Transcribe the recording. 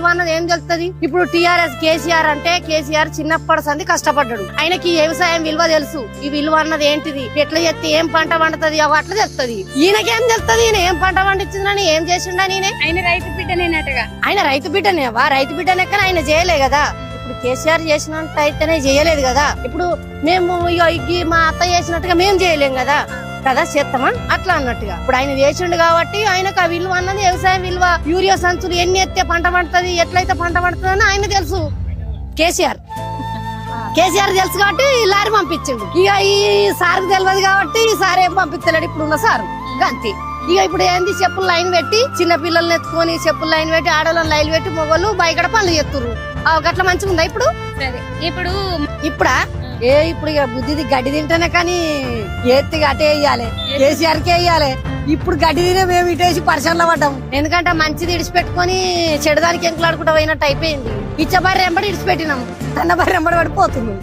విలువ అన్నది ఏం తెలుస్తుంది? ఇప్పుడు టిఆర్ఎస్ కేసీఆర్ అంటే కేసీఆర్ చిన్నప్పటి సంది కష్టపడ్డాడు. ఆయనకి వ్యవసాయం విలువ తెలుసు. ఈ విలువ అన్నది ఏంటిది, ఎట్లా చేస్తే ఏం పంట పండుతుంది అట్లా తెలుస్తుంది. ఈయనకేం తెలుస్తుంది? ఈయన ఏం పంట పండించిందని ఏం చేసిండా? ఆయన రైతు బిడ్డనేనటగా. ఆయన రైతు బిడ్డనేవా? రైతు బిడ్డనెక్కన ఆయన చేయలే కదా. ఇప్పుడు కేసీఆర్ చేసినంత అయితేనే చేయలేదు కదా. ఇప్పుడు మేము మా అత్త చేసినట్టుగా మేము చేయలేం కదా. చేస్తామా అట్లా అన్నట్టుగా. ఇప్పుడు ఆయన చేసిండు కాబట్టి ఆయనకు ఆ విలువ అన్నది వ్యవసాయం విలువ. యూరియా సంచులు ఎన్ని ఎత్తే పంట పండుతుంది, ఎట్లయితే పంట పండుతుంది అని ఆయన తెలుసు. కేసీఆర్ తెలుసు కాబట్టి లారీ పంపించిండు. ఇక ఈ సార్కి తెలియదు కాబట్టి ఈ సార్ ఏం పంపించలేడు ఇప్పుడున్న సార్ గంతి. ఇక ఇప్పుడు ఏంది, చెప్పులు లైన్ పెట్టి చిన్న పిల్లల్ని ఎత్తుకొని చెప్పులు లైన్ పెట్టి ఆడవాళ్ళని లైన్ పెట్టి మొగోళ్ళు బయట పనులు చేస్తుర్రు. గట్ల మంచిగా ఉందా ఇప్పుడు? ఇప్పుడా ఇప్పుడు ఇక బుద్ధిది గడ్డి తింటేనే కానీ ఎత్తిగా అటే వేయాలి, కేసీఆర్ కే వేయాలి. ఇప్పుడు గడ్డి తినే మేము ఇటేసి పరిశ్రమలో పడ్డాము. ఎందుకంటే మంచిది ఇడిచిపెట్టుకొని చెడుదానికి ఎంకులాడుకుంటూ పోయినట్టు అయిపోయింది. ఇచ్చ బర్రె ఎంబడి ఇడిచిపెట్టినాము, తన బర్రె ఎంబడి పడిపోతుంది.